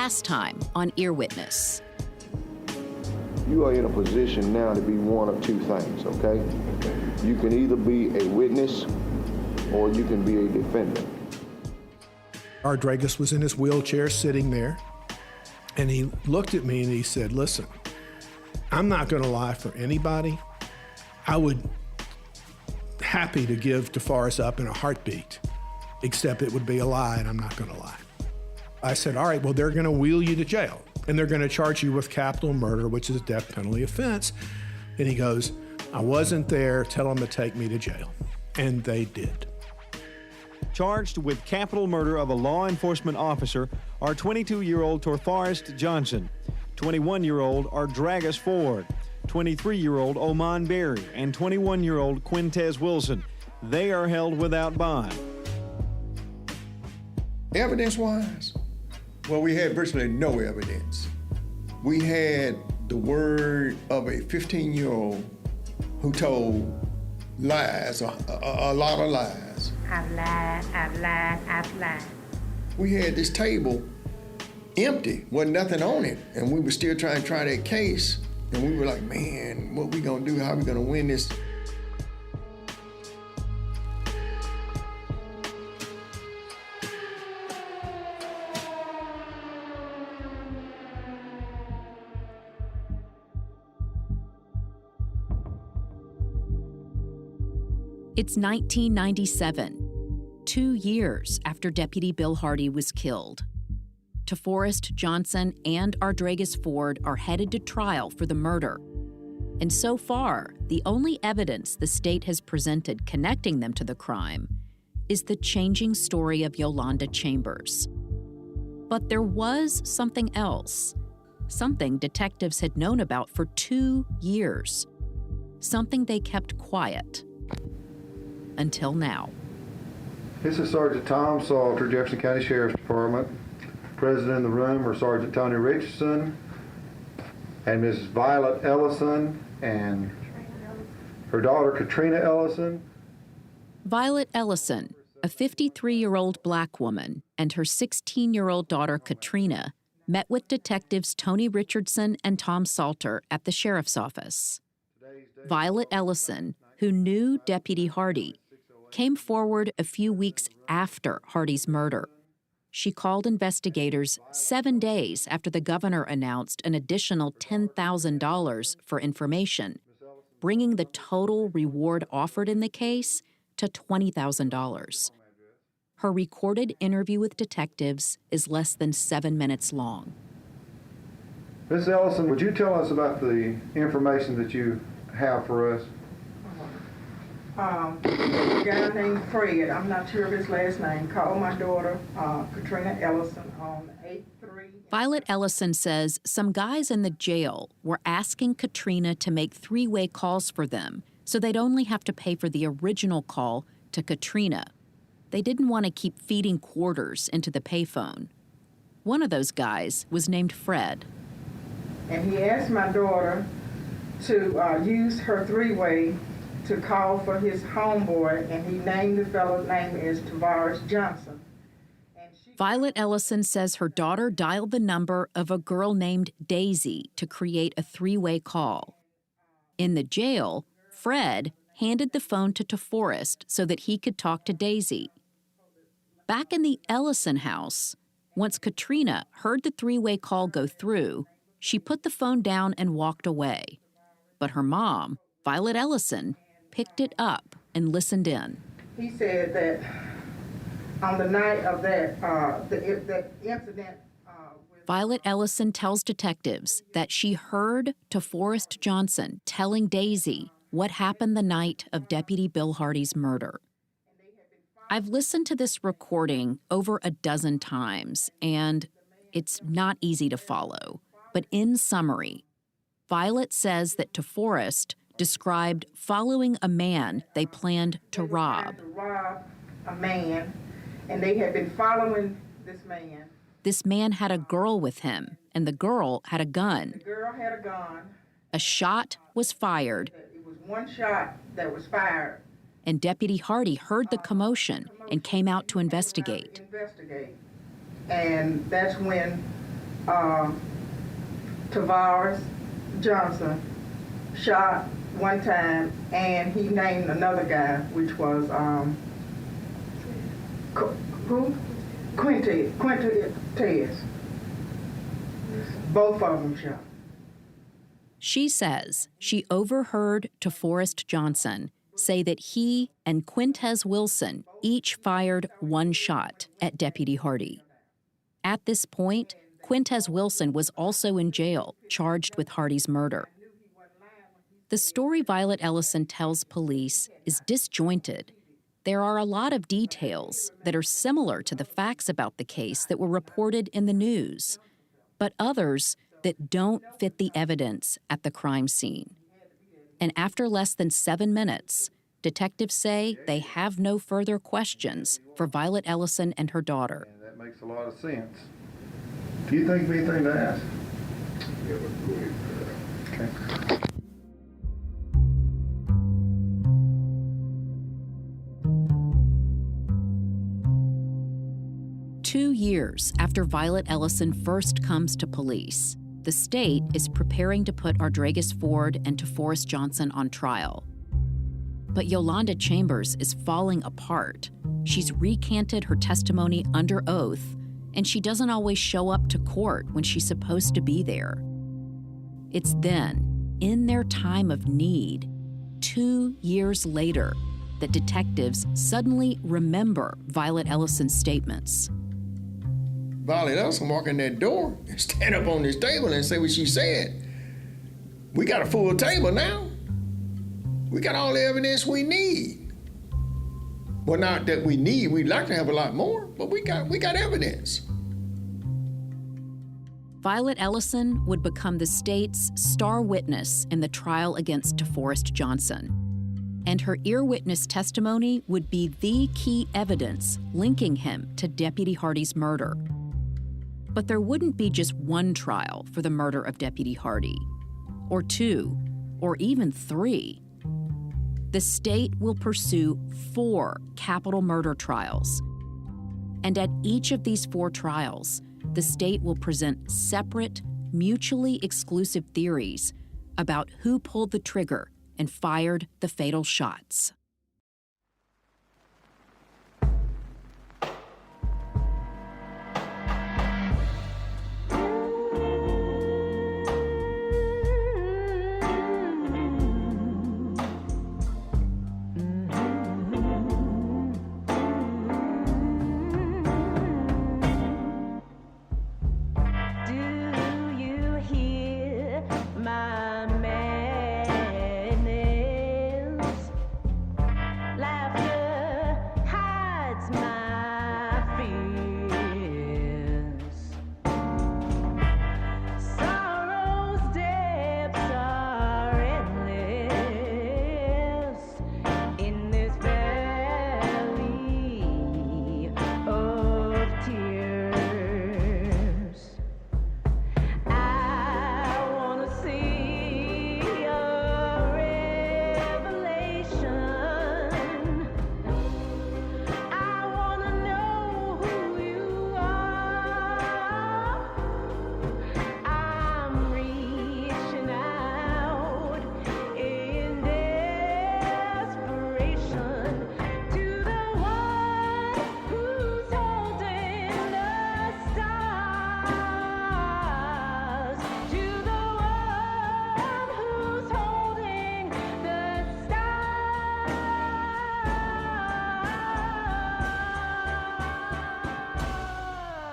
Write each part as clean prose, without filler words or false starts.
Last time on Earwitness. You are in a position now to be one of two things, okay? You can either be a witness or you can be a defendant. Ardregas was in his wheelchair sitting there, and he looked at me and he said, listen, I'm not going to lie for anybody. I would happy to give Toforest up in a heartbeat, except it would be a lie and I'm not going to lie. I said, all right, well, they're going to wheel you to jail and they're going to charge you with capital murder, which is a death penalty offense. And he goes, I wasn't there, tell them to take me to jail. And they did. Charged with capital murder of a law enforcement officer are 22-year-old Toforest Johnson, 21-year-old Ardregas Ford, 23-year-old Oman Berry, and 21-year-old Quintez Wilson. They are held without bond. Evidence-wise, well, we had virtually no evidence. We had the word of a 15-year-old who told lies, a lot of lies. I've lied. We had this table empty, wasn't nothing on it, and we were still trying to try that case, and we were like, man, what we gonna do? How we gonna win this? It's 1997, 2 years after Deputy Bill Hardy was killed. Toforest Johnson and Ardregas Ford are headed to trial for the murder. And so far, the only evidence the state has presented connecting them to the crime is the changing story of Yolanda Chambers. But there was something else, something detectives had known about for 2 years, something they kept quiet. Until now. This is Sergeant Tom Salter, Jefferson County Sheriff's Department. Present in the room are Sergeant Tony Richardson and Mrs. Violet Ellison and her daughter Katrina Ellison. Violet Ellison, a 53-year-old black woman, and her 16-year-old daughter Katrina met with detectives Tony Richardson and Tom Salter at the sheriff's office. Violet Ellison, who knew Deputy Hardy, came forward a few weeks after Hardy's murder. She called investigators 7 days after the governor announced an additional $10,000 for information, bringing the total reward offered in the case to $20,000. Her recorded interview with detectives is less than 7 minutes long. Ms. Ellison, would you tell us about the information that you have for us? A guy named Fred, I'm not sure of his last name, called my daughter, Katrina Ellison, on 8-3. Violet Ellison says some guys in the jail were asking Katrina to make three-way calls for them so they'd only have to pay for the original call to Katrina. They didn't want to keep feeding quarters into the payphone. One of those guys was named Fred. And he asked my daughter to use her three-way to call for his homeboy, and he named the fellow's name as Toforest Johnson. Violet Ellison says her daughter dialed the number of a girl named Daisy to create a three-way call. In the jail, Fred handed the phone to Toforest so that he could talk to Daisy. Back in the Ellison house, once Katrina heard the three-way call go through, she put the phone down and walked away. But her mom, Violet Ellison, picked it up and listened in. He said that on the night of that the incident... Violet Ellison tells detectives that she heard Toforest Johnson telling Daisy what happened the night of Deputy Bill Hardy's murder. I've listened to this recording over a dozen times, and it's not easy to follow. But in summary, Violet says that Toforest described following a man they planned to rob. They were trying to rob a man, and they had been following this man. This man had a girl with him, and the girl had a gun. The girl had a gun. A shot was fired. It was one shot that was fired. And Deputy Hardy heard the commotion and came out to investigate. And that's when Toforest Johnson shot one time, and he named another guy, which was Quintez. Both of them shot. She says she overheard Toforest Johnson say that he and Quintez Wilson each fired one shot at Deputy Hardy. At this point, Quintez Wilson was also in jail, charged with Hardy's murder. The story Violet Ellison tells police is disjointed. There are a lot of details that are similar to the facts about the case that were reported in the news, but others that don't fit the evidence at the crime scene. And after less than 7 minutes, detectives say they have no further questions for Violet Ellison and her daughter. And that makes a lot of sense. Do you think of anything to ask? Okay. 2 years after Violet Ellison first comes to police, the state is preparing to put Ardregas Ford and Toforest Johnson on trial. But Yolanda Chambers is falling apart. She's recanted her testimony under oath, and she doesn't always show up to court when she's supposed to be there. It's then, in their time of need, 2 years later, that detectives suddenly remember Violet Ellison's statements. Violet Ellison walk in that door and stand up on this table and say what she said. We got a full table now. We got all the evidence we need. Well, not that we need, we'd like to have a lot more, but we got evidence. Violet Ellison would become the state's star witness in the trial against Toforest Johnson. And her Earwitness testimony would be the key evidence linking him to Deputy Hardy's murder. But there wouldn't be just one trial for the murder of Deputy Hardy, or 2, or even 3. The state will pursue 4 capital murder trials. And at each of these 4 trials, the state will present separate, mutually exclusive theories about who pulled the trigger and fired the fatal shots.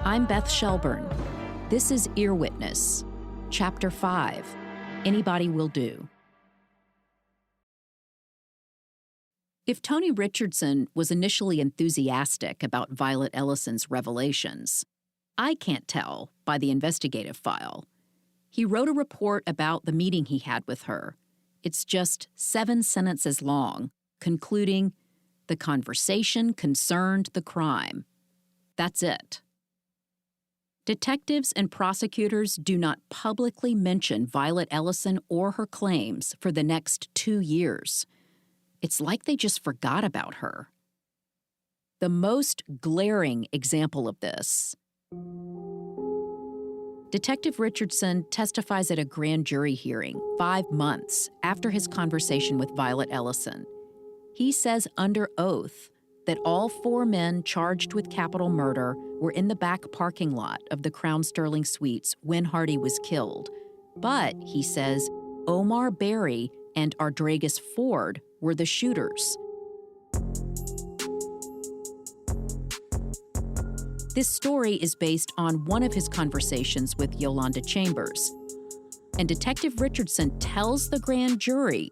I'm Beth Shelburne. This is Earwitness, Chapter 5, Anybody Will Do. If Tony Richardson was initially enthusiastic about Violet Ellison's revelations, I can't tell by the investigative file. He wrote a report about the meeting he had with her. It's just 7 sentences long, concluding, "The conversation concerned the crime." That's it. Detectives and prosecutors do not publicly mention Violet Ellison or her claims for the next 2 years. It's like they just forgot about her. The most glaring example of this Detective Richardson testifies at a grand jury hearing 5 months after his conversation with Violet Ellison. He says under oath that all 4 men charged with capital murder were in the back parking lot of the Crown Sterling Suites when Hardy was killed. But, he says, Omar Berry and Ardregas Ford were the shooters. This story is based on one of his conversations with Yolanda Chambers. And Detective Richardson tells the grand jury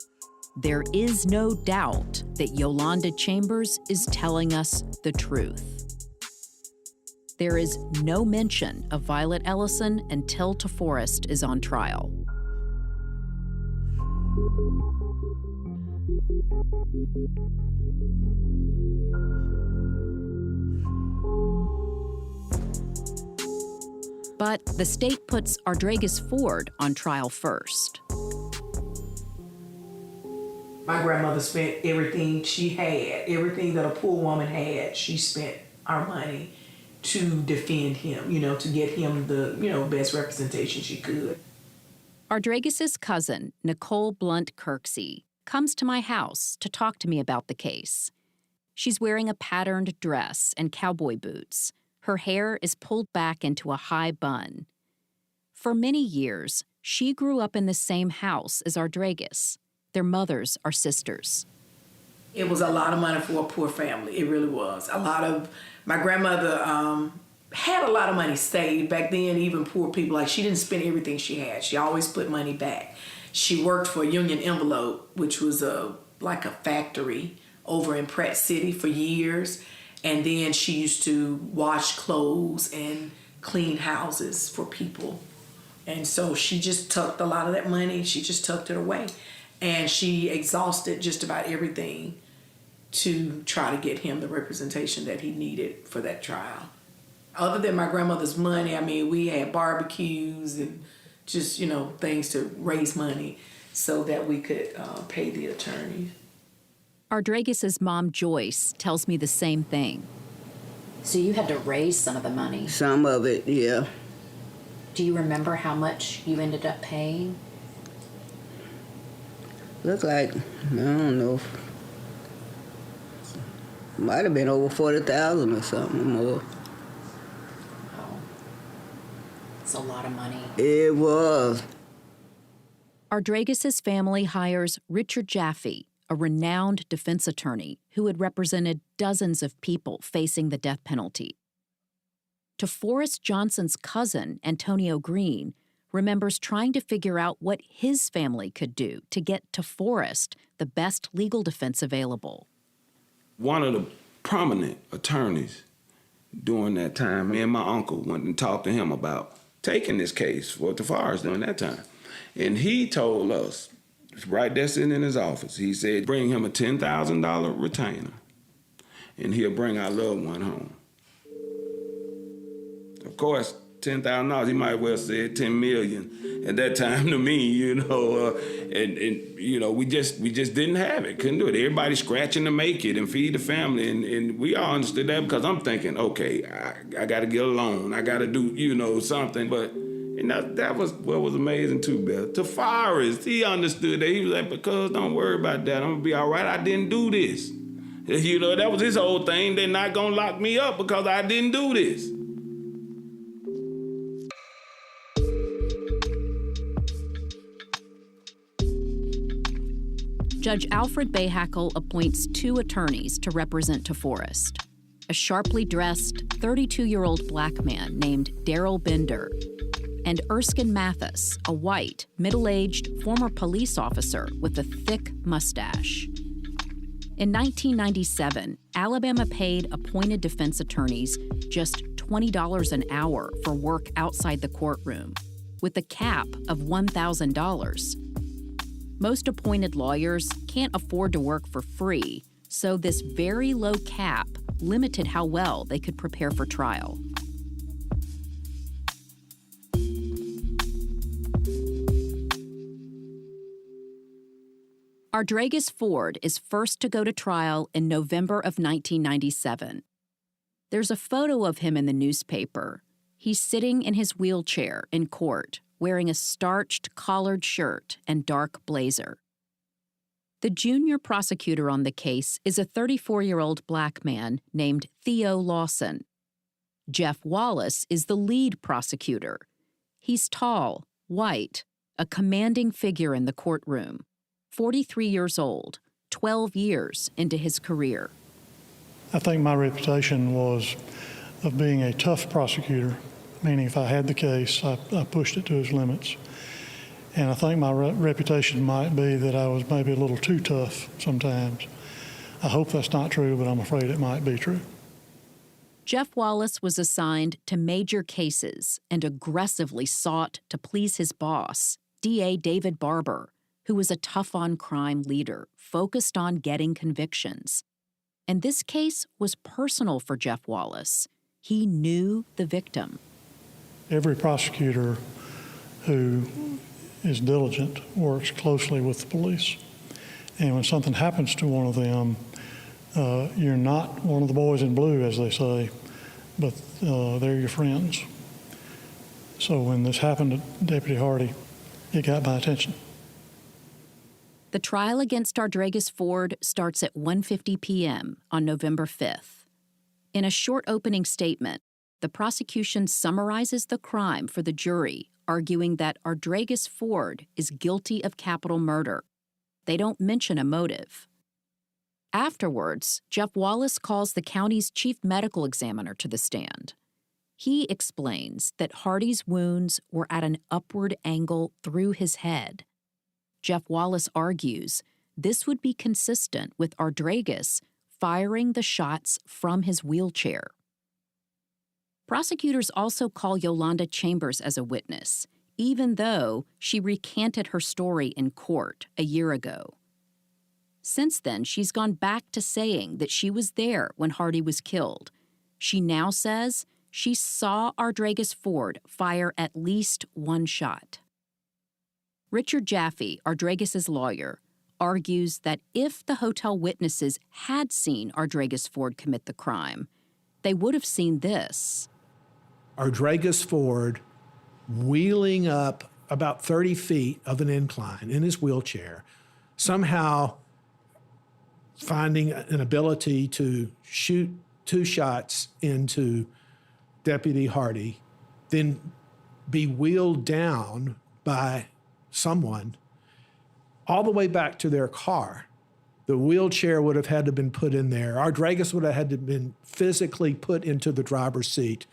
there is no doubt that Yolanda Chambers is telling us the truth. There is no mention of Violet Ellison until Toforest is on trial. But the state puts Ardregas Ford on trial first. My grandmother spent everything she had, everything that a poor woman had. She spent our money to defend him, to get him the, best representation she could. Ardregas' cousin, Nicole Blunt Kirksey, comes to my house to talk to me about the case. She's wearing a patterned dress and cowboy boots. Her hair is pulled back into a high bun. For many years, she grew up in the same house as Ardregas. Their mothers are sisters. It was a lot of money for a poor family. It really was. My grandmother had a lot of money saved. Back then, even poor people, she didn't spend everything she had. She always put money back. She worked for Union Envelope, which was like a factory over in Pratt City for years. And then she used to wash clothes and clean houses for people. And so she just tucked a lot of that money, she just tucked it away. And she exhausted just about everything to try to get him the representation that he needed for that trial. Other than my grandmother's money, we had barbecues and just, things to raise money so that we could pay the attorneys. Ardregas' mom, Joyce, tells me the same thing. So you had to raise some of the money? Some of it, yeah. Do you remember how much you ended up paying? Looks like, I don't know, might have been over 40,000 or something more. Oh, it's a lot of money. It was. Ardregas' family hires Richard Jaffe, a renowned defense attorney who had represented dozens of people facing the death penalty. Toforest Johnson's cousin, Antonio Green, remembers trying to figure out what his family could do to get Toforest the best legal defense available. One of the prominent attorneys during that time, me and my uncle went and talked to him about taking this case for Toforest during that time. And he told us, right there sitting in his office, he said, bring him a $10,000 retainer, and he'll bring our loved one home. Of course, $10,000, he might well say $10 million at that time to me, and we just didn't have it, couldn't do it. Everybody scratching to make it and feed the family, and we all understood that because I'm thinking, okay, I got to get a loan, I got to do, something, but that was what was amazing too, Beth. Toforest, he understood that. He was like, because don't worry about that, I'm gonna be all right, I didn't do this. That was his whole thing, they're not gonna lock me up because I didn't do this. Judge Alfred Bahakel appoints 2 attorneys to represent Toforest. A sharply dressed 32-year-old black man named Daryl Bender, and Erskine Mathis, a white, middle-aged former police officer with a thick mustache. In 1997, Alabama paid appointed defense attorneys just $20 an hour for work outside the courtroom, with a cap of $1,000. Most appointed lawyers can't afford to work for free, so this very low cap limited how well they could prepare for trial. Ardregas Ford is first to go to trial in November of 1997. There's a photo of him in the newspaper, He's sitting in his wheelchair in court, wearing a starched collared shirt and dark blazer. The junior prosecutor on the case is a 34-year-old black man named Theo Lawson. Jeff Wallace is the lead prosecutor. He's tall, white, a commanding figure in the courtroom, 43 years old, 12 years into his career. I think my reputation was of being a tough prosecutor, meaning if I had the case, I pushed it to its limits. And I think my reputation might be that I was maybe a little too tough sometimes. I hope that's not true, but I'm afraid it might be true. Jeff Wallace was assigned to major cases and aggressively sought to please his boss, DA David Barber, who was a tough-on-crime leader focused on getting convictions. And this case was personal for Jeff Wallace. He knew the victim. Every prosecutor who is diligent works closely with the police. And when something happens to one of them, you're not one of the boys in blue, as they say, but they're your friends. So when this happened to Deputy Hardy, it got my attention. The trial against Ardregas Ford starts at 1:50 p.m. on November 5th. In a short opening statement, the prosecution summarizes the crime for the jury, arguing that Ardregas Ford is guilty of capital murder. They don't mention a motive. Afterwards, Jeff Wallace calls the county's chief medical examiner to the stand. He explains that Hardy's wounds were at an upward angle through his head. Jeff Wallace argues this would be consistent with Ardregas firing the shots from his wheelchair. Prosecutors also call Yolanda Chambers as a witness, even though she recanted her story in court a year ago. Since then, she's gone back to saying that she was there when Hardy was killed. She now says she saw Ardregas Ford fire at least one shot. Richard Jaffe, Ardregas' lawyer, argues that if the hotel witnesses had seen Ardregas Ford commit the crime, they would have seen this. Ardregas Ford wheeling up about 30 feet of an incline in his wheelchair, somehow finding an ability to shoot 2 shots into Deputy Hardy, then be wheeled down by someone all the way back to their car. The wheelchair would have had to have been put in there. Ardregas would have had to have been physically put into the driver's seat.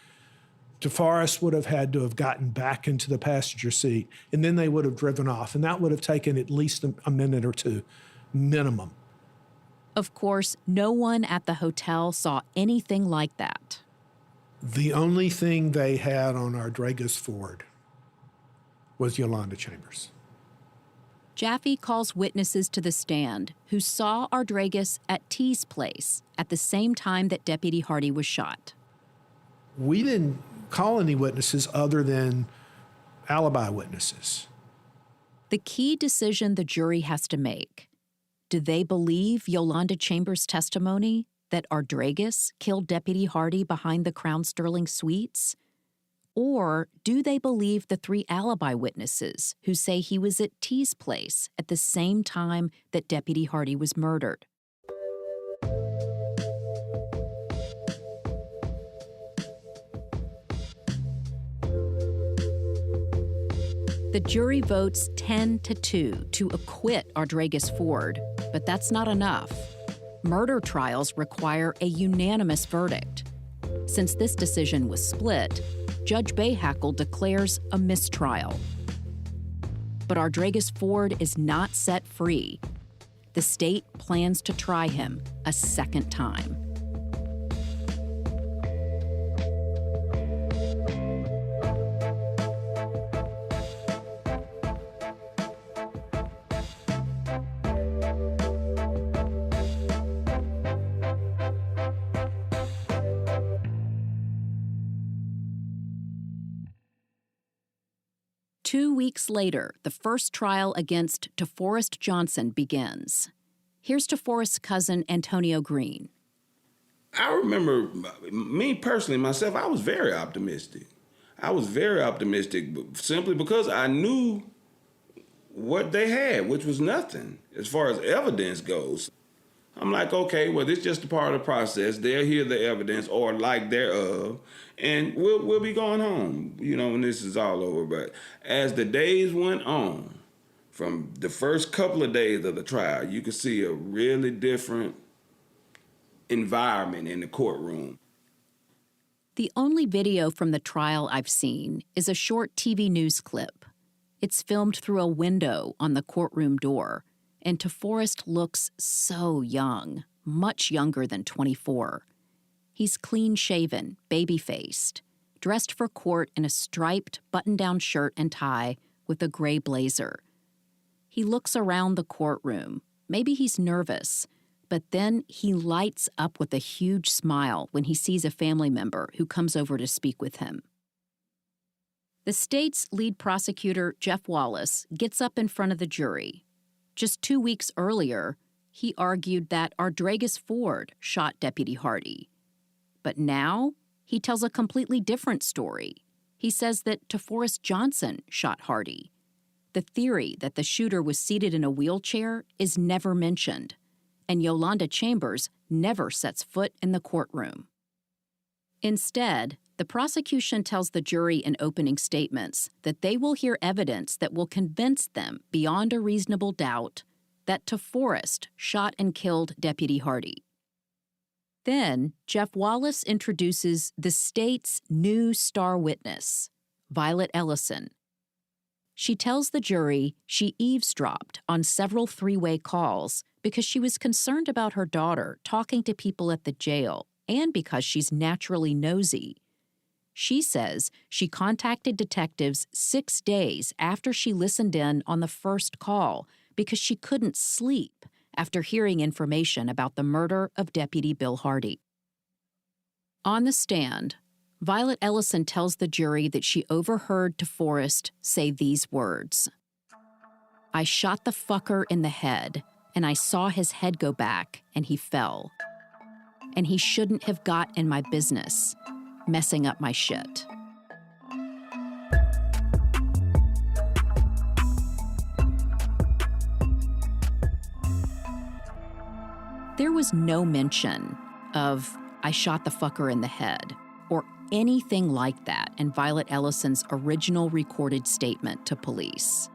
Toforest would have had to have gotten back into the passenger seat, and then they would have driven off, and that would have taken at least a minute or two, minimum. Of course, no one at the hotel saw anything like that. The only thing they had on Ardregas Ford was Yolanda Chambers. Jaffe calls witnesses to the stand who saw Ardregas at T's place at the same time that Deputy Hardy was shot. We didn't call any witnesses other than alibi witnesses. The key decision the jury has to make: do they believe Yolanda Chambers' testimony that Ardregas killed Deputy Hardy behind the Crown Sterling Suites? Or do they believe the 3 alibi witnesses who say he was at T's place at the same time that Deputy Hardy was murdered? The jury votes 10-2 to acquit Ardregas Ford, but that's not enough. Murder trials require a unanimous verdict. Since this decision was split, Judge Bahakel declares a mistrial. But Ardregas Ford is not set free. The state plans to try him a second time. Two weeks later, the first trial against Toforest Johnson begins. Here's Toforest's cousin, Antonio Green. I remember, me personally, myself, I was very optimistic. I was very optimistic, simply because I knew what they had, which was nothing as far as evidence goes. I'm like, okay, well, this is just a part of the process. They'll hear the evidence or lack thereof, and we'll be going home, when this is all over. But as the days went on, from the first couple of days of the trial, you could see a really different environment in the courtroom. The only video from the trial I've seen is a short TV news clip. It's filmed through a window on the courtroom door, and Toforest looks so young, much younger than 24. He's clean-shaven, baby-faced, dressed for court in a striped button-down shirt and tie with a gray blazer. He looks around the courtroom. Maybe he's nervous, but then he lights up with a huge smile when he sees a family member who comes over to speak with him. The state's lead prosecutor, Jeff Wallace, gets up in front of the jury. Just 2 weeks earlier, he argued that Ardregas Ford shot Deputy Hardy. But now, he tells a completely different story. He says that Toforest Johnson shot Hardy. The theory that the shooter was seated in a wheelchair is never mentioned, and Yolanda Chambers never sets foot in the courtroom. Instead, the prosecution tells the jury in opening statements that they will hear evidence that will convince them beyond a reasonable doubt that Toforest shot and killed Deputy Hardy. Then, Jeff Wallace introduces the state's new star witness, Violet Ellison. She tells the jury she eavesdropped on several three-way calls because she was concerned about her daughter talking to people at the jail and because she's naturally nosy. She says she contacted detectives 6 days after she listened in on the first call because she couldn't sleep after hearing information about the murder of Deputy Bill Hardy. On the stand, Violet Ellison tells the jury that she overheard Toforest say these words: "I shot the fucker in the head, and I saw his head go back, and he fell. And he shouldn't have got in my business, messing up my shit." There was no mention of "I shot the fucker in the head" or anything like that in Violet Ellison's original recorded statement to police.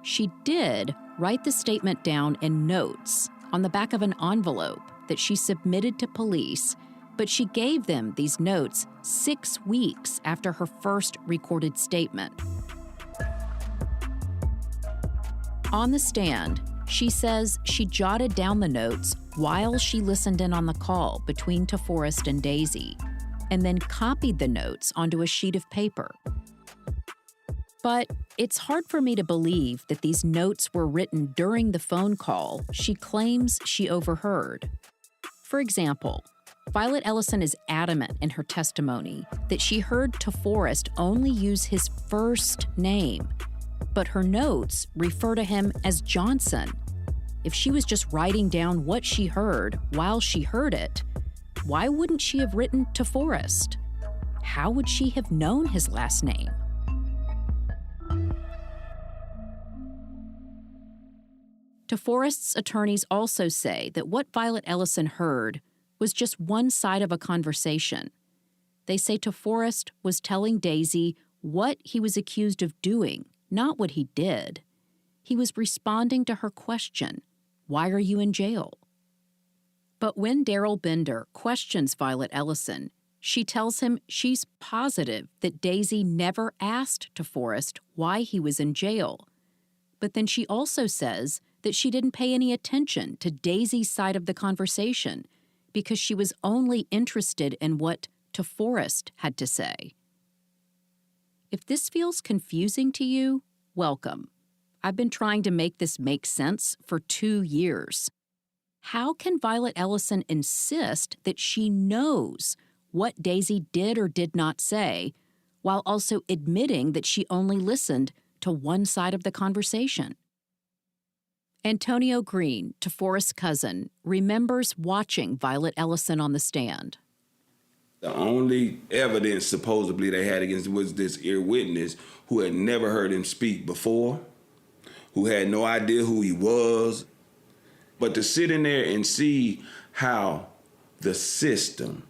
She did write the statement down in notes on the back of an envelope that she submitted to police, but she gave them these notes 6 weeks after her first recorded statement. On the stand, she says she jotted down the notes while she listened in on the call between Toforest and Daisy, and then copied the notes onto a sheet of paper. But it's hard for me to believe that these notes were written during the phone call she claims she overheard. For example, Violet Ellison is adamant in her testimony that she heard Toforest only use his first name, but her notes refer to him as Johnson. If she was just writing down what she heard while she heard it, why wouldn't she have written Toforest? How would she have known his last name? Toforest's attorneys also say that what Violet Ellison heard was just one side of a conversation. They say Toforest was telling Daisy what he was accused of doing, not what he did. He was responding to her question, "Why are you in jail?" But when Daryl Bender questions Violet Ellison, she tells him she's positive that Daisy never asked Toforest why he was in jail. But then she also says that she didn't pay any attention to Daisy's side of the conversation because she was only interested in what Toforest had to say. If this feels confusing to you, welcome. I've been trying to make this make sense for 2 years. How can Violet Ellison insist that she knows what Daisy did or did not say, while also admitting that she only listened to one side of the conversation? Antonio Green, Toforest's cousin, remembers watching Violet Ellison on the stand. The only evidence supposedly they had against him was this Earwitness who had never heard him speak before, who had no idea who he was. But to sit in there and see how the system,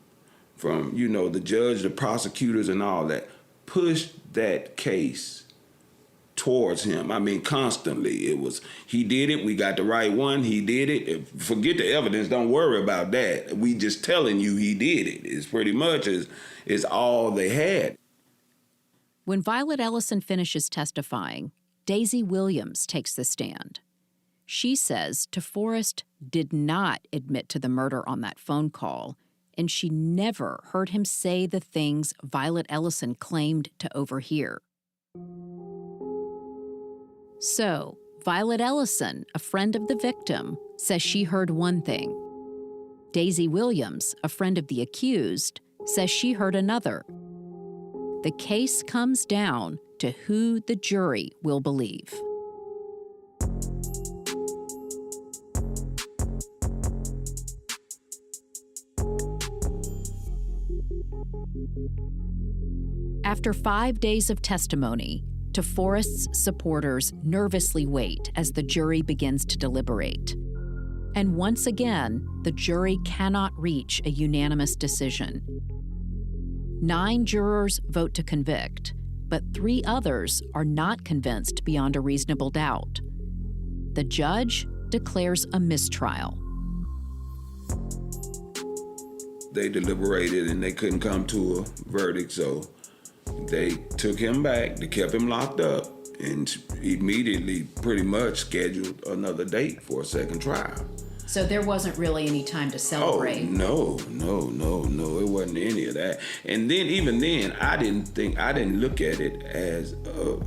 from, the judge, the prosecutors and all that, pushed that case towards him. I mean, constantly. It was, he did it, we got the right one, he did it. Forget the evidence, don't worry about that. We just telling you he did it. It's pretty much is all they had. When Violet Ellison finishes testifying, Daisy Williams takes the stand. She says Toforest did not admit to the murder on that phone call, and she never heard him say the things Violet Ellison claimed to overhear. So, Violet Ellison, a friend of the victim, says she heard one thing. Daisy Williams, a friend of the accused, says she heard another. The case comes down to who the jury will believe. After 5 days of testimony, Toforest's supporters nervously wait as the jury begins to deliberate. And once again, the jury cannot reach a unanimous decision. 9 jurors vote to convict, but 3 others are not convinced beyond a reasonable doubt. The judge declares a mistrial. They deliberated and they couldn't come to a verdict, so they took him back, they kept him locked up, and immediately pretty much scheduled another date for a second trial. So there wasn't really any time to celebrate? Oh, no, it wasn't any of that. And then, even then, I didn't look at it as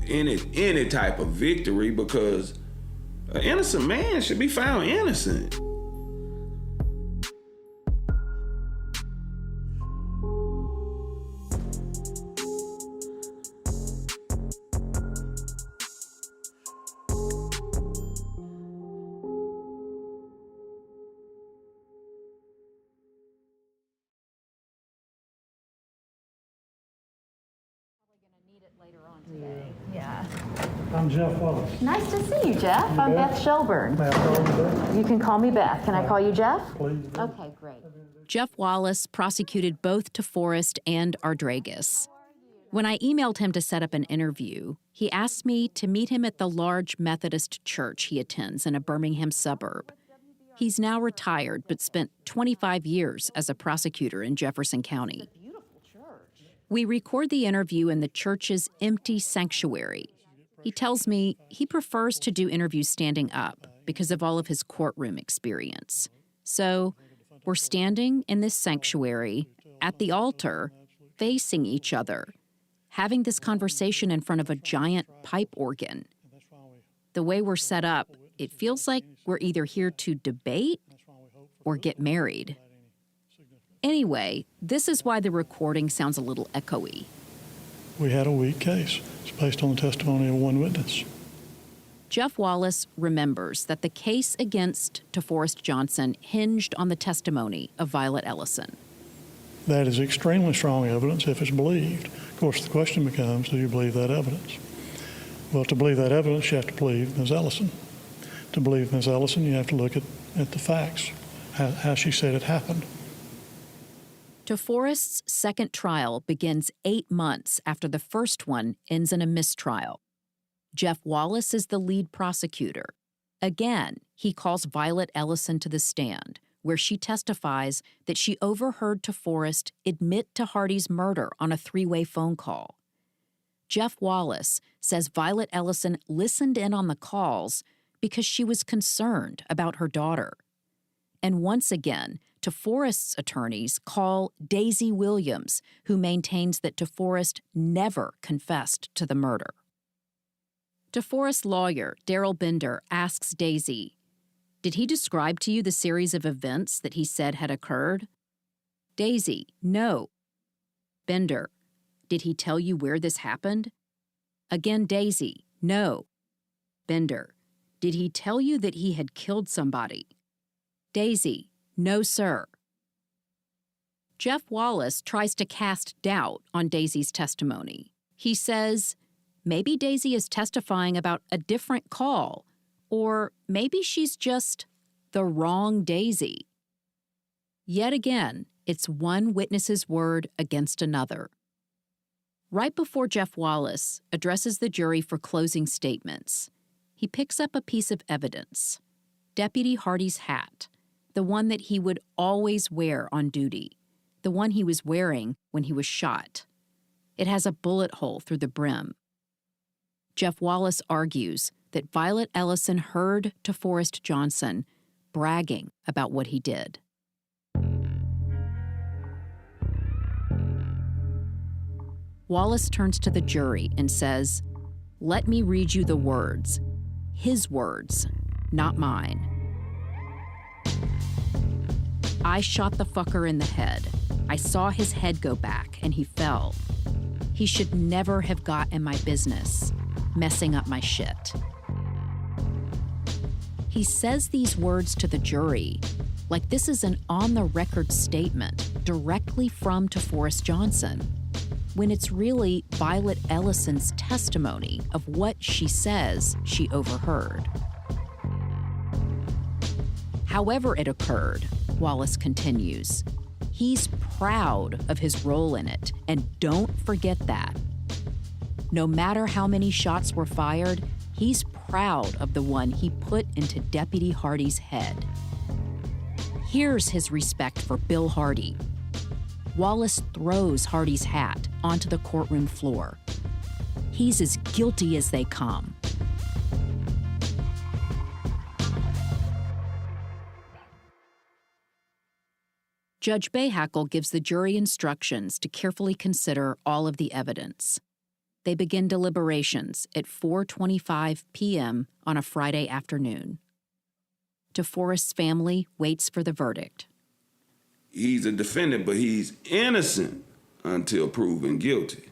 any type of victory, because an innocent man should be found innocent. Yeah. I'm Jeff Wallace. Nice to see you, Jeff. I'm Beth Shelburne. May I call you Beth? You can call me Beth. Can I call you Jeff? Please. Okay, great. Jeff Wallace prosecuted both Toforest and Ardragas. When I emailed him to set up an interview, he asked me to meet him at the large Methodist church he attends in a Birmingham suburb. He's now retired, but spent 25 years as a prosecutor in Jefferson County. We record the interview in the church's empty sanctuary. He tells me he prefers to do interviews standing up because of all of his courtroom experience. So we're standing in this sanctuary at the altar, facing each other, having this conversation in front of a giant pipe organ. The way we're set up, it feels like we're either here to debate or get married. Anyway, this is why the recording sounds a little echoey. We had a weak case. It's based on the testimony of one witness. Jeff Wallace remembers that the case against Toforest Johnson hinged on the testimony of Violet Ellison. That is extremely strong evidence if it's believed. Of course, the question becomes, do you believe that evidence? Well, to believe that evidence, you have to believe Ms. Ellison. To believe Ms. Ellison, you have to look at the facts, how she said it happened. Toforest's second trial begins 8 months after the first one ends in a mistrial. Jeff Wallace is the lead prosecutor. Again, he calls Violet Ellison to the stand, where she testifies that she overheard Toforest admit to Hardy's murder on a 3-way phone call. Jeff Wallace says Violet Ellison listened in on the calls because she was concerned about her daughter. And once again, Toforest's attorneys call Daisy Williams, who maintains that Toforest never confessed to the murder. Toforest's lawyer, Daryl Bender, asks Daisy, "Did he describe to you the series of events that he said had occurred?" Daisy, "No." Bender, "Did he tell you where this happened?" Again, Daisy, "No." Bender, "Did he tell you that he had killed somebody?" Daisy, "No, sir." Jeff Wallace tries to cast doubt on Daisy's testimony. He says, maybe Daisy is testifying about a different call, or maybe she's just the wrong Daisy. Yet again, it's one witness's word against another. Right before Jeff Wallace addresses the jury for closing statements, he picks up a piece of evidence, Deputy Hardy's hat, the one that he would always wear on duty, the one he was wearing when he was shot. It has a bullet hole through the brim. Jeff Wallace argues that Violet Ellison heard Toforest Johnson bragging about what he did. Wallace turns to the jury and says, "Let me read you the words. His words, not mine. I shot the fucker in the head. I saw his head go back and he fell. He should never have got in my business, messing up my shit." He says these words to the jury like this is an on-the-record statement directly from Toforest Johnson, when it's really Violet Ellison's testimony of what she says she overheard. However it occurred, Wallace continues, he's proud of his role in it, and don't forget that. No matter how many shots were fired, he's proud of the one he put into Deputy Hardy's head. Here's his respect for Bill Hardy. Wallace throws Hardy's hat onto the courtroom floor. He's as guilty as they come. Judge Bahakel gives the jury instructions to carefully consider all of the evidence. They begin deliberations at 4:25 p.m. on a Friday afternoon. Toforest's family waits for the verdict. He's a defendant, but he's innocent until proven guilty.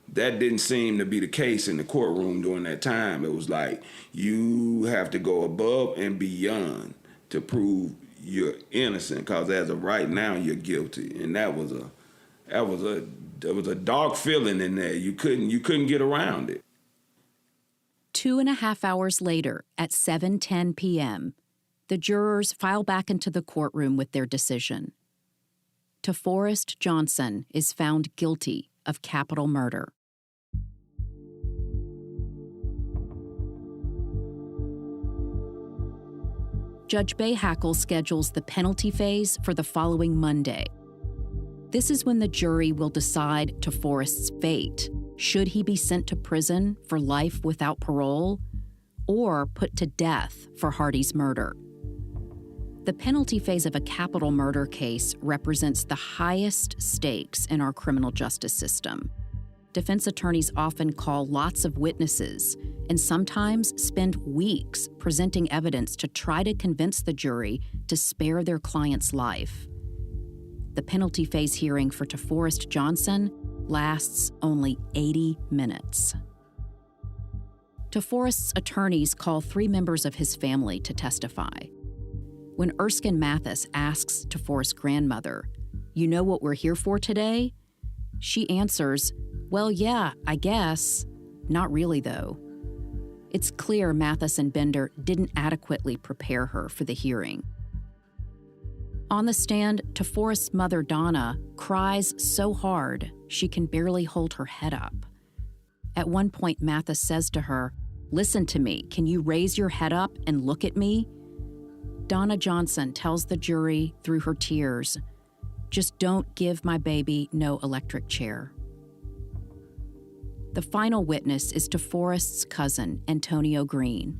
That didn't seem to be the case in the courtroom during that time. It was like, you have to go above and beyond to prove you're innocent, because as of right now, you're guilty. And that was a dark feeling in there. You couldn't get around it. 2.5 hours later, at 7:10 p.m., the jurors file back into the courtroom with their decision. Toforest Johnson is found guilty of capital murder. Judge Bahakel schedules the penalty phase for the following Monday. This is when the jury will decide Toforest's fate. Should he be sent to prison for life without parole or put to death for Hardy's murder? The penalty phase of a capital murder case represents the highest stakes in our criminal justice system. Defense attorneys often call lots of witnesses and sometimes spend weeks presenting evidence to try to convince the jury to spare their client's life. The penalty phase hearing for Toforest Johnson lasts only 80 minutes. Toforest's attorneys call 3 members of his family to testify. When Erskine Mathis asks Toforest's grandmother, "You know what we're here for today?" she answers, "Well, yeah, I guess. Not really, though." It's clear Mathis and Bender didn't adequately prepare her for the hearing. On the stand, Toforest's mother, Donna, cries so hard she can barely hold her head up. At one point, Mathis says to her, "Listen to me. Can you raise your head up and look at me?" Donna Johnson tells the jury through her tears, "Just don't give my baby no electric chair." The final witness is Toforest's cousin, Antonio Green.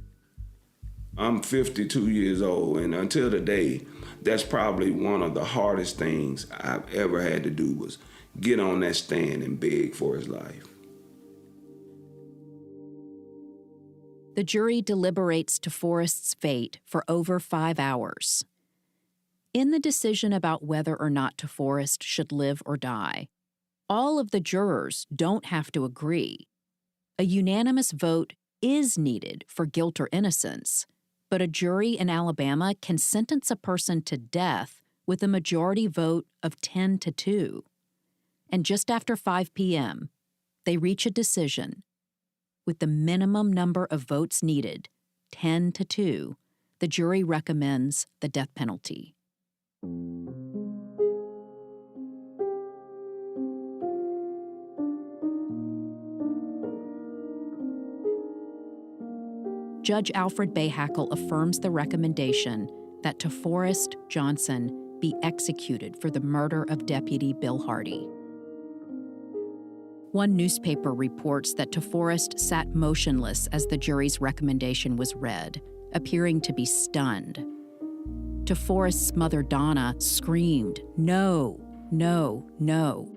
I'm 52 years old, and until today, that's probably one of the hardest things I've ever had to do was get on that stand and beg for his life. The jury deliberates Toforest's fate for over 5 hours. In the decision about whether or not Toforest should live or die, all of the jurors don't have to agree. A unanimous vote is needed for guilt or innocence, but a jury in Alabama can sentence a person to death with a majority vote of 10-2. And just after 5 p.m., they reach a decision. With the minimum number of votes needed, 10-2, the jury recommends the death penalty. Judge Alfred Bahakel affirms the recommendation that Toforest Johnson be executed for the murder of Deputy Bill Hardy. One newspaper reports that Toforest sat motionless as the jury's recommendation was read, appearing to be stunned. Toforest's mother, Donna, screamed, "No, no, no."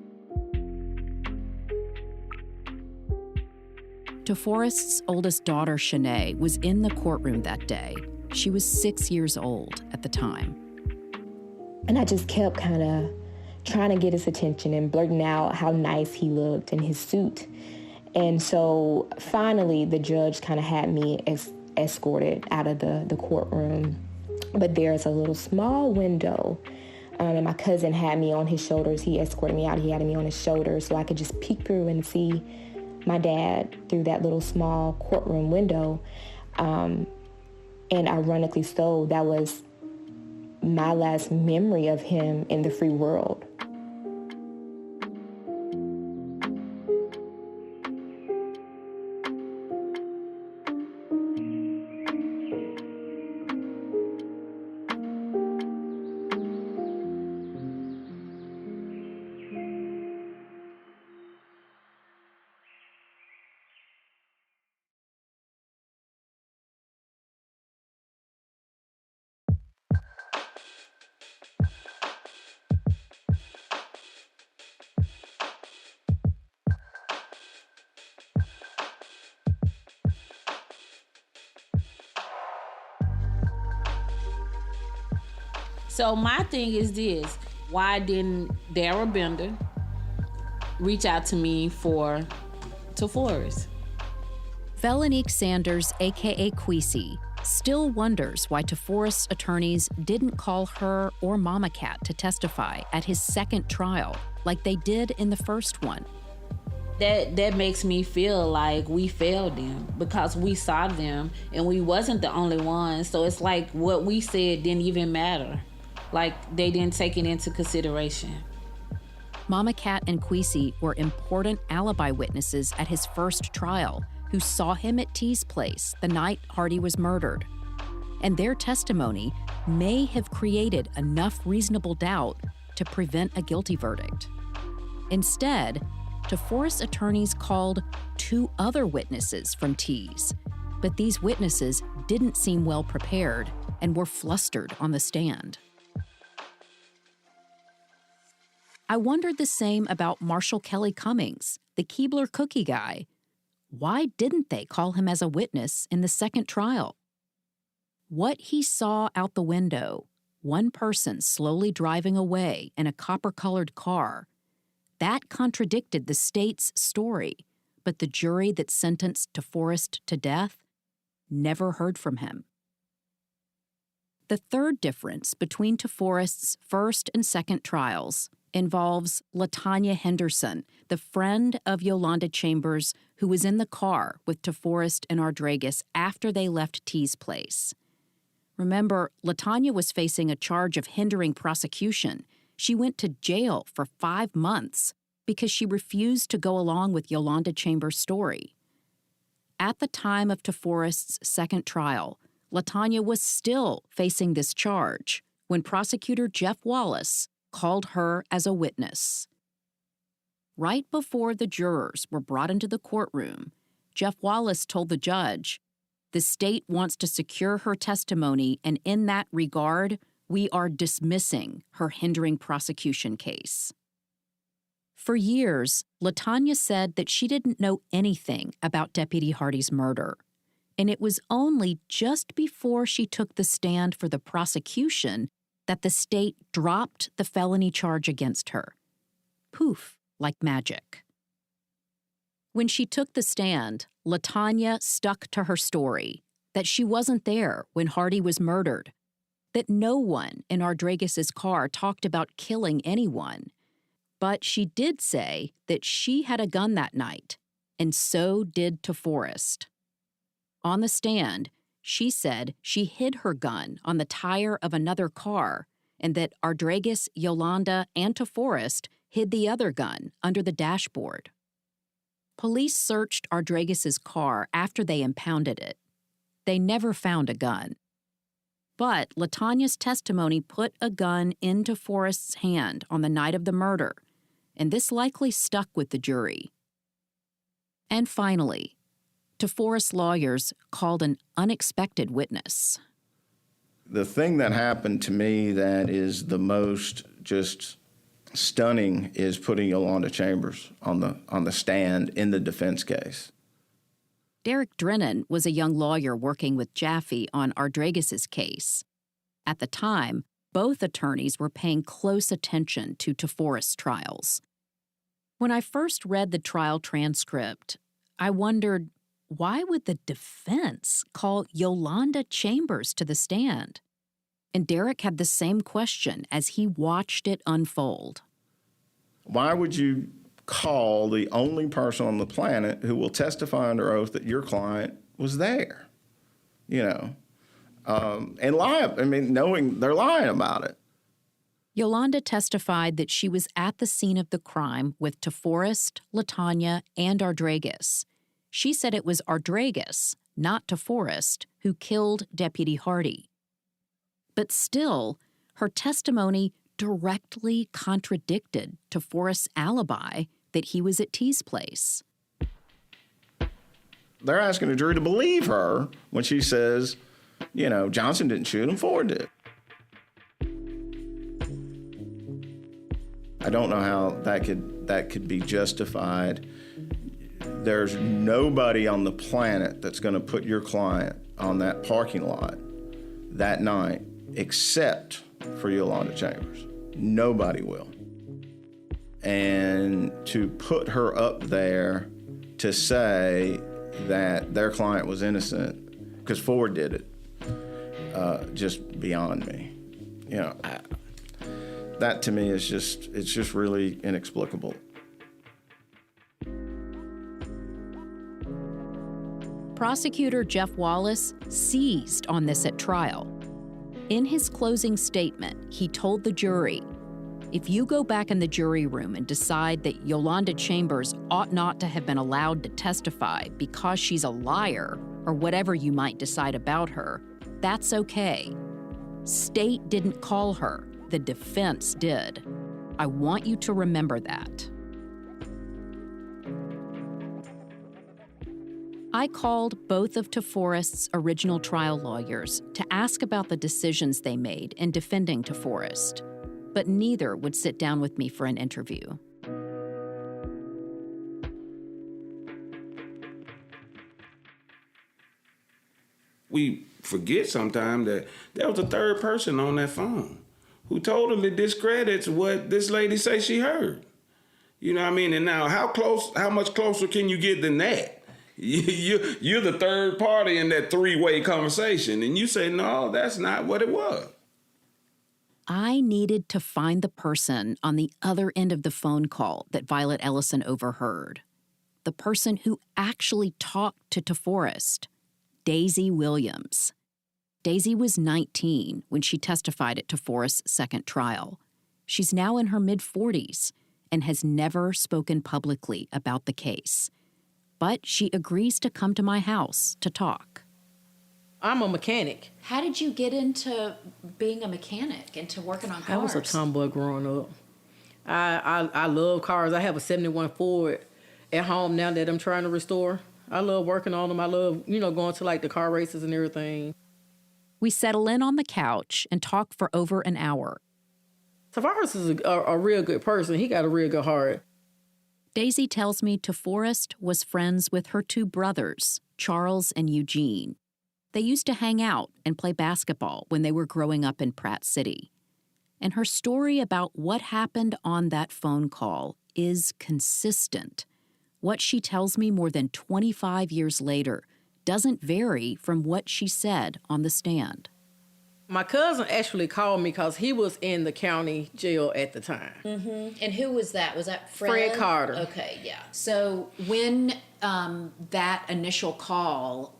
Toforest's oldest daughter, Shanae, was in the courtroom that day. She was 6 years old at the time. And I just kept kind of trying to get his attention and blurting out how nice he looked in his suit. And so finally, the judge kind of had me escorted out of the courtroom. But there's a little small window, and my cousin had me on his shoulders. He escorted me out. He had me on his shoulders so I could just peek through and see my dad through that little small courtroom window. And ironically so, that was my last memory of him in the free world. So my thing is this: why didn't Dara Bender reach out to me for Toforest? Velanique Sanders, a.k.a. Queasy, still wonders why Toforest's attorneys didn't call her or Mama Cat to testify at his second trial like they did in the first one. That makes me feel like we failed them because we saw them and we wasn't the only ones. So it's like what we said didn't even matter. Like they didn't take it into consideration. Mama Cat and Queasy were important alibi witnesses at his first trial who saw him at T's place the night Hardy was murdered. And their testimony may have created enough reasonable doubt to prevent a guilty verdict. Instead, Toforest's attorneys called 2 other witnesses from T's, but these witnesses didn't seem well prepared and were flustered on the stand. I wondered the same about Marshall Kelly Cummings, the Keebler cookie guy. Why didn't they call him as a witness in the second trial? What he saw out the window, one person slowly driving away in a copper-colored car, that contradicted the state's story, but the jury that sentenced Toforest to death never heard from him. The third difference between Toforest's first and second trials involves LaTanya Henderson, the friend of Yolanda Chambers who was in the car with Toforest and Ardregas after they left T's place. Remember, LaTanya was facing a charge of hindering prosecution. She went to jail for 5 months because she refused to go along with Yolanda Chambers' story. At the time of Toforest's second trial, LaTanya was still facing this charge when prosecutor Jeff Wallace called her as a witness. Right before the jurors were brought into the courtroom, Jeff Wallace told the judge, "The state wants to secure her testimony, and in that regard, we are dismissing her hindering prosecution case." For years, LaTanya said that she didn't know anything about Deputy Hardy's murder, and it was only just before she took the stand for the prosecution that the state dropped the felony charge against her. Poof, like magic. When she took the stand, LaTanya stuck to her story, that she wasn't there when Hardy was murdered. that no one in Ardregas' car talked about killing anyone. But she did say that she had a gun that night, and so did Toforest. On the stand, she said she hid her gun on the tire of another car and that Ardregas, Yolanda, and Toforest hid the other gun under the dashboard. Police searched Ardregas' car after they impounded it. They never found a gun. But LaTonya's testimony put a gun in Toforest's hand on the night of the murder, and this likely stuck with the jury. And finally, Toforest's lawyers called an unexpected witness. The thing that happened to me that is the most just stunning is putting Yolanda Chambers on the stand in the defense case. Derek Drennan was a young lawyer working with Jaffe on Ardregas' case. At the time, both attorneys were paying close attention to Toforest's trials. When I first read the trial transcript, I wondered, why would the defense call Yolanda Chambers to the stand? And Derek had the same question as he watched it unfold. Why would you call the only person on the planet who will testify under oath that your client was there? And lie, knowing they're lying about it. Yolanda testified that she was at the scene of the crime with Toforest, LaTonya, and Ardregas. She said it was Ardregas, not Toforest, who killed Deputy Hardy. But still, her testimony directly contradicted Toforest's alibi that he was at T's place. They're asking the jury to believe her when she says, Johnson didn't shoot him, Ford did. I don't know how that could be justified. There's nobody on the planet that's going to put your client on that parking lot that night except for Yolanda Chambers. Nobody will. And to put her up there to say that their client was innocent because Ford did it, just beyond me. That to me is just really inexplicable. Prosecutor Jeff Wallace seized on this at trial. In his closing statement, he told the jury, if you go back in the jury room and decide that Yolanda Chambers ought not to have been allowed to testify because she's a liar, or whatever you might decide about her, that's okay. State didn't call her, the defense did. I want you to remember that. I called both of Toforest's original trial lawyers to ask about the decisions they made in defending Toforest, but neither would sit down with me for an interview. We forget sometimes that there was a third person on that phone who totally discredits what this lady say she heard. You know what I mean? And now how much closer can you get than that? You're the third party in that three-way conversation, and you say, no, that's not what it was. I needed to find the person on the other end of the phone call that Violet Ellison overheard. The person who actually talked to Toforest, Daisy Williams. Daisy was 19 when she testified at Toforest's second trial. She's now in her mid-40s and has never spoken publicly about the case. But she agrees to come to my house to talk. I'm a mechanic. How did you get into being a mechanic and to working on cars? I was a tomboy growing up. I love cars. I have a 71 Ford at home now that I'm trying to restore. I love working on them. I love, going to the car races and everything. We settle in on the couch and talk for over an hour. Toforest is a real good person. He got a real good heart. Daisy tells me Toforest was friends with her two brothers, Charles and Eugene. They used to hang out and play basketball when they were growing up in Pratt City. And her story about what happened on that phone call is consistent. What she tells me more than 25 years later doesn't vary from what she said on the stand. My cousin actually called me because he was in the county jail at the time. Mm-hmm. And who was that? Was that Fred? Fred Carter. Okay, yeah. So when that initial call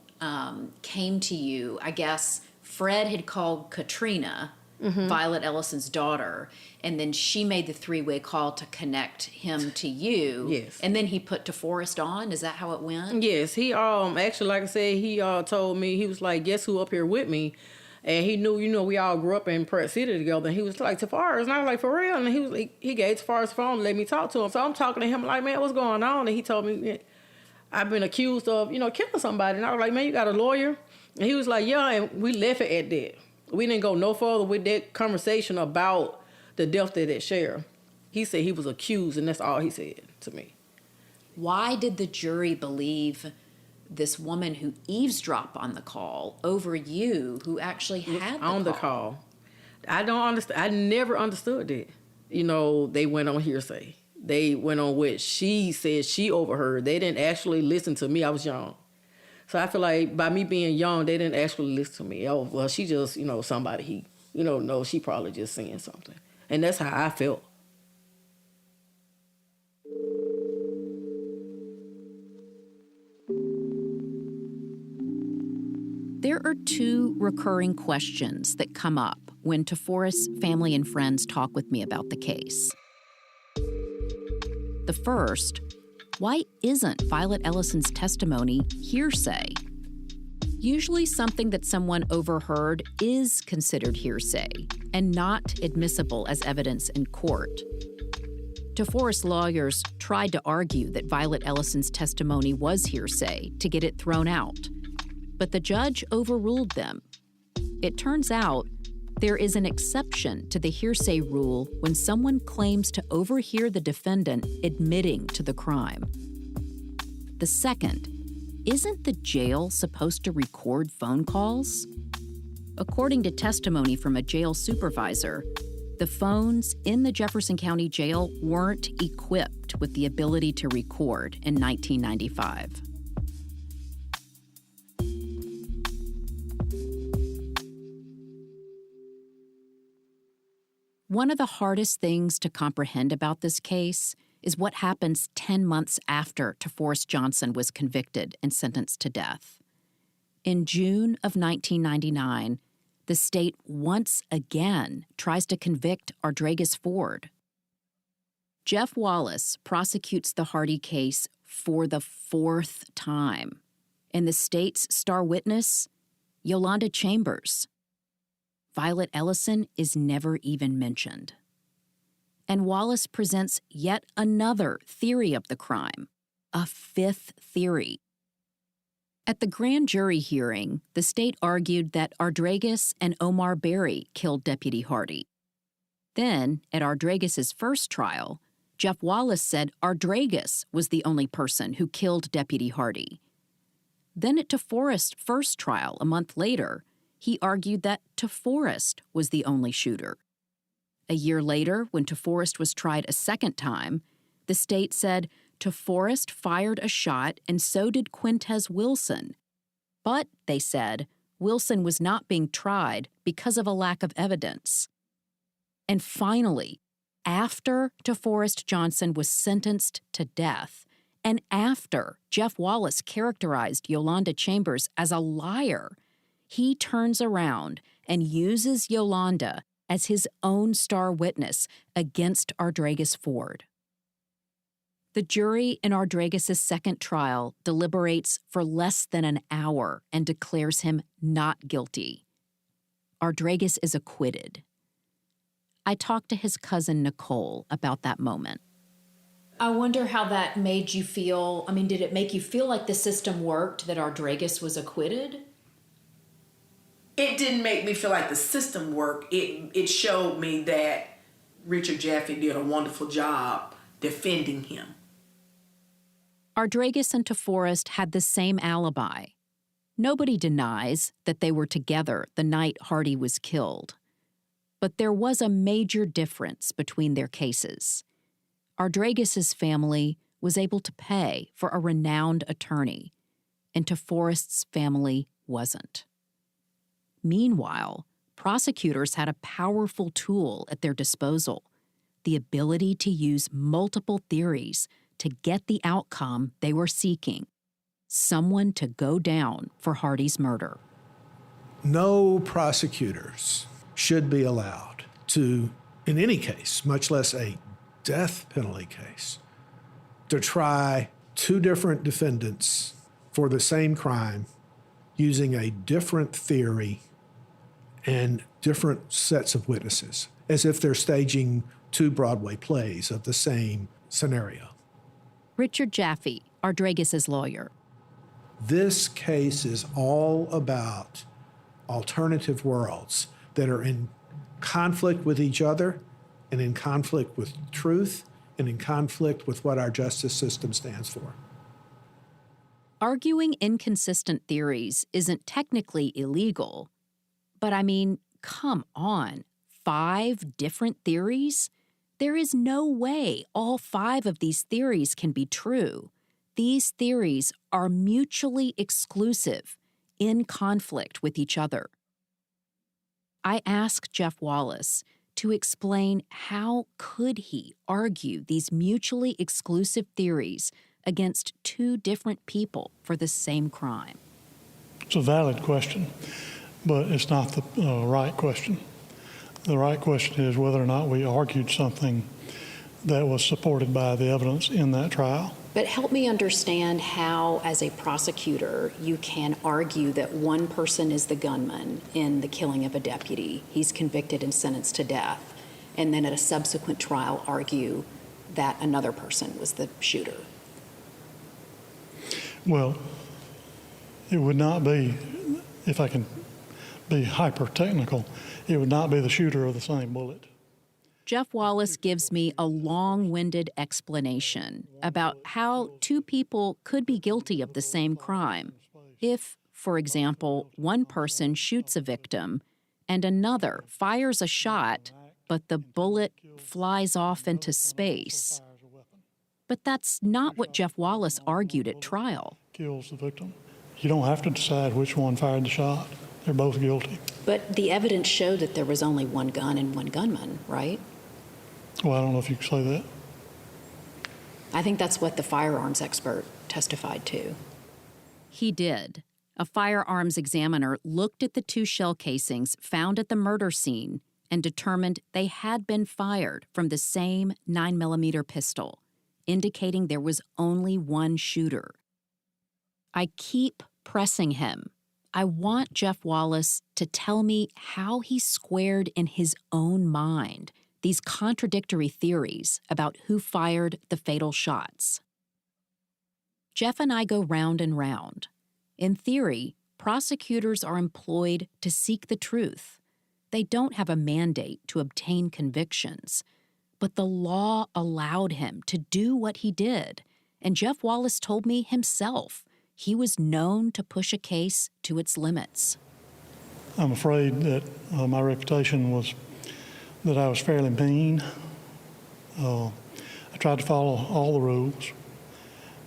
came to you, I guess Fred had called Katrina, Violet Ellison's daughter, and then she made the three-way call to connect him to you. Yes. And then he put Toforest on. Is that how it went? Yes. He actually, like I said, he told me, he was like, guess who up here with me? And he knew, we all grew up in Pratt City together. And he was like, Toforest. And I was like, for real? And he gave Toforest the phone and let me talk to him. So I'm talking to him like, man, what's going on? And he told me, I've been accused of, killing somebody. And I was like, man, you got a lawyer? And he was like, yeah. And we left it at that. We didn't go no further with that conversation about the death of that sheriff. He said he was accused, and that's all he said to me. Why did the jury believe this woman who eavesdropped on the call over you, who actually had the call? I don't understand. I never understood that. They went on hearsay. They went on what she said she overheard. They didn't actually listen to me. I was young. So I feel like by me being young, they didn't actually listen to me. Oh, well, she just, somebody he, knows she probably just saying something. And that's how I felt. There are two recurring questions that come up when Toforest's family and friends talk with me about the case. The first, why isn't Violet Ellison's testimony hearsay? Usually something that someone overheard is considered hearsay and not admissible as evidence in court. Toforest lawyers tried to argue that Violet Ellison's testimony was hearsay to get it thrown out, but the judge overruled them. It turns out there is an exception to the hearsay rule when someone claims to overhear the defendant admitting to the crime. The second, isn't the jail supposed to record phone calls? According to testimony from a jail supervisor, the phones in the Jefferson County Jail weren't equipped with the ability to record in 1995. One of the hardest things to comprehend about this case is what happens 10 months after Toforest Johnson was convicted and sentenced to death. In June of 1999, the state once again tries to convict Ardregas Ford. Jeff Wallace prosecutes the Hardy case for the fourth time, and the state's star witness, Yolanda Chambers. Violet Ellison is never even mentioned. And Wallace presents yet another theory of the crime, a fifth theory. At the grand jury hearing, the state argued that Ardregas and Omar Berry killed Deputy Hardy. Then, at Ardregas's first trial, Jeff Wallace said Ardregas was the only person who killed Deputy Hardy. Then at Toforest's first trial a month later, he argued that Toforest was the only shooter. A year later, when Toforest was tried a second time, the state said Toforest fired a shot and so did Quintez Wilson. But, they said, Wilson was not being tried because of a lack of evidence. And finally, after Toforest Johnson was sentenced to death, and after Jeff Wallace characterized Yolanda Chambers as a liar, he turns around and uses Yolanda as his own star witness against Ardregas Ford. The jury in Ardregas' second trial deliberates for less than an hour and declares him not guilty. Ardregas is acquitted. I talked to his cousin Nicole about that moment. I wonder how that made you feel. I mean, did it make you feel like the system worked, that Ardregas was acquitted? It didn't make me feel like the system worked. It showed me that Richard Jaffe did a wonderful job defending him. Ardregas and Toforest had the same alibi. Nobody denies that they were together the night Hardy was killed. But there was a major difference between their cases. Ardregas' family was able to pay for a renowned attorney, and Toforest's family wasn't. Meanwhile, prosecutors had a powerful tool at their disposal: the ability to use multiple theories to get the outcome they were seeking: someone to go down for Hardy's murder. No prosecutors should be allowed to, in any case, much less a death penalty case, to try two different defendants for the same crime using a different theory and different sets of witnesses, as if they're staging two Broadway plays of the same scenario. Richard Jaffe, Ardregas' lawyer. This case is all about alternative worlds that are in conflict with each other and in conflict with truth and in conflict with what our justice system stands for. Arguing inconsistent theories isn't technically illegal, but I mean, come on, 5 different theories? There is no way all 5 of these theories can be true. These theories are mutually exclusive, in conflict with each other. I asked Jeff Wallace to explain how could he argue these mutually exclusive theories against 2 different people for the same crime. It's a valid question, but it's not the right question. The right question is whether or not we argued something that was supported by the evidence in that trial. But help me understand how, as a prosecutor, you can argue that one person is the gunman in the killing of a deputy. He's convicted and sentenced to death. And then at a subsequent trial argue that another person was the shooter. Well, it would not be, if I can be hyper-technical, it would not be the shooter of the same bullet. Jeff Wallace gives me a long-winded explanation about how 2 people could be guilty of the same crime if, for example, one person shoots a victim and another fires a shot, but the bullet flies off into space. But that's not what Jeff Wallace argued at trial. Kills the victim. You don't have to decide which one fired the shot. They're both guilty. But the evidence showed that there was only one gun and one gunman, right? Well, I don't know if you can say that. I think that's what the firearms expert testified to. He did. A firearms examiner looked at the 2 shell casings found at the murder scene and determined they had been fired from the same 9mm pistol, indicating there was only one shooter. I keep pressing him. I want Jeff Wallace to tell me how he squared in his own mind these contradictory theories about who fired the fatal shots. Jeff and I go round and round. In theory, prosecutors are employed to seek the truth. They don't have a mandate to obtain convictions, but the law allowed him to do what he did, and Jeff Wallace told me himself he was known to push a case to its limits. I'm afraid that my reputation was that I was fairly mean. I tried to follow all the rules,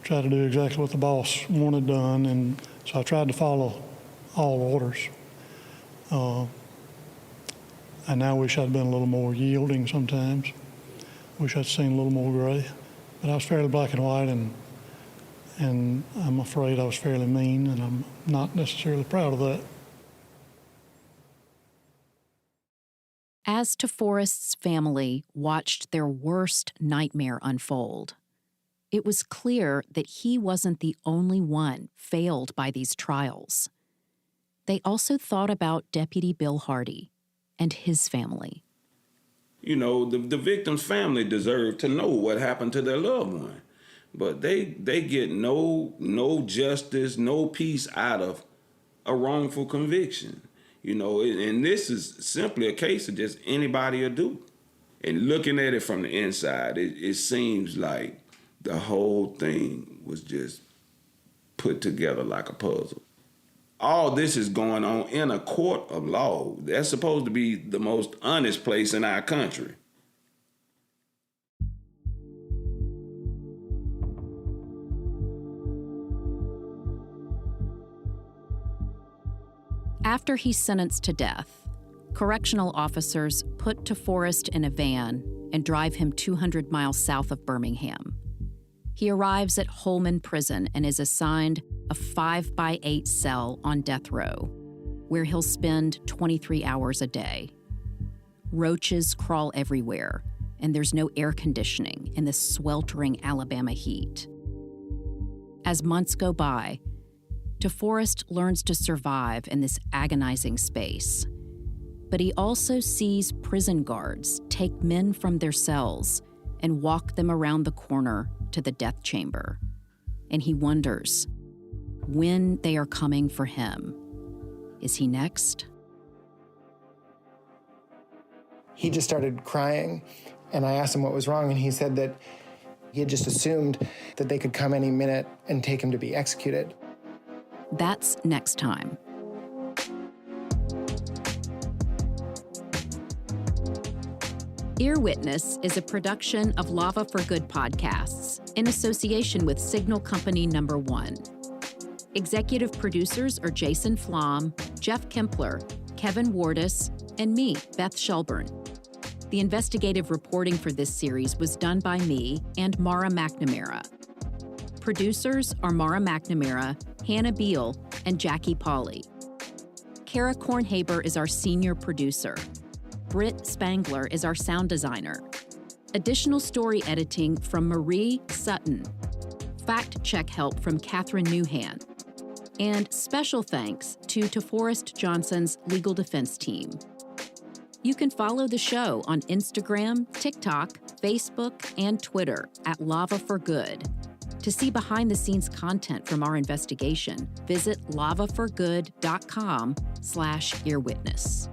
tried to do exactly what the boss wanted done, and so I tried to follow all orders. I now wish I'd been a little more yielding sometimes. Wish I'd seen a little more gray. But I was fairly black and white, and I'm afraid I was fairly mean, and I'm not necessarily proud of that. As Toforest's family watched their worst nightmare unfold, it was clear that he wasn't the only one failed by these trials. They also thought about Deputy Bill Hardy and his family. You know, the victim's family deserved to know what happened to their loved one. But they get no justice, no peace out of a wrongful conviction. You know, and this is simply a case of just anybody will do. And looking at it from the inside, it seems like the whole thing was just put together like a puzzle. All this is going on in a court of law. That's supposed to be the most honest place in our country. After he's sentenced to death, Correctional officers put Toforest in a van and drive him 200 miles south of Birmingham. He arrives at Holman Prison and is assigned a 5x8 cell on death row, where he'll spend 23 hours a day. Roaches crawl everywhere, and there's no air conditioning in the sweltering Alabama heat. As months go by, Toforest learns to survive in this agonizing space. But he also sees prison guards take men from their cells and walk them around the corner to the death chamber. And he wonders when they are coming for him. Is he next? He just started crying, and I asked him what was wrong, and he said that he had just assumed that they could come any minute and take him to be executed. That's next time. Earwitness is a production of Lava for Good podcasts in association with Signal Company No. 1. Executive producers are Jason Flom, Jeff Kempler, Kevin Wardis, and me, Beth Shelburne. The investigative reporting for this series was done by me and Mara McNamara. Producers are Mara McNamara, Hannah Beal, and Jackie Pauley. Kara Kornhaber is our senior producer. Britt Spangler is our sound designer. Additional story editing from Marie Sutton. Fact-check help from Catherine Newhan. And special thanks to Toforest Johnson's legal defense team. You can follow the show on Instagram, TikTok, Facebook, and Twitter at Lava for Good. To see behind-the-scenes content from our investigation, visit lavaforgood.com/earwitness.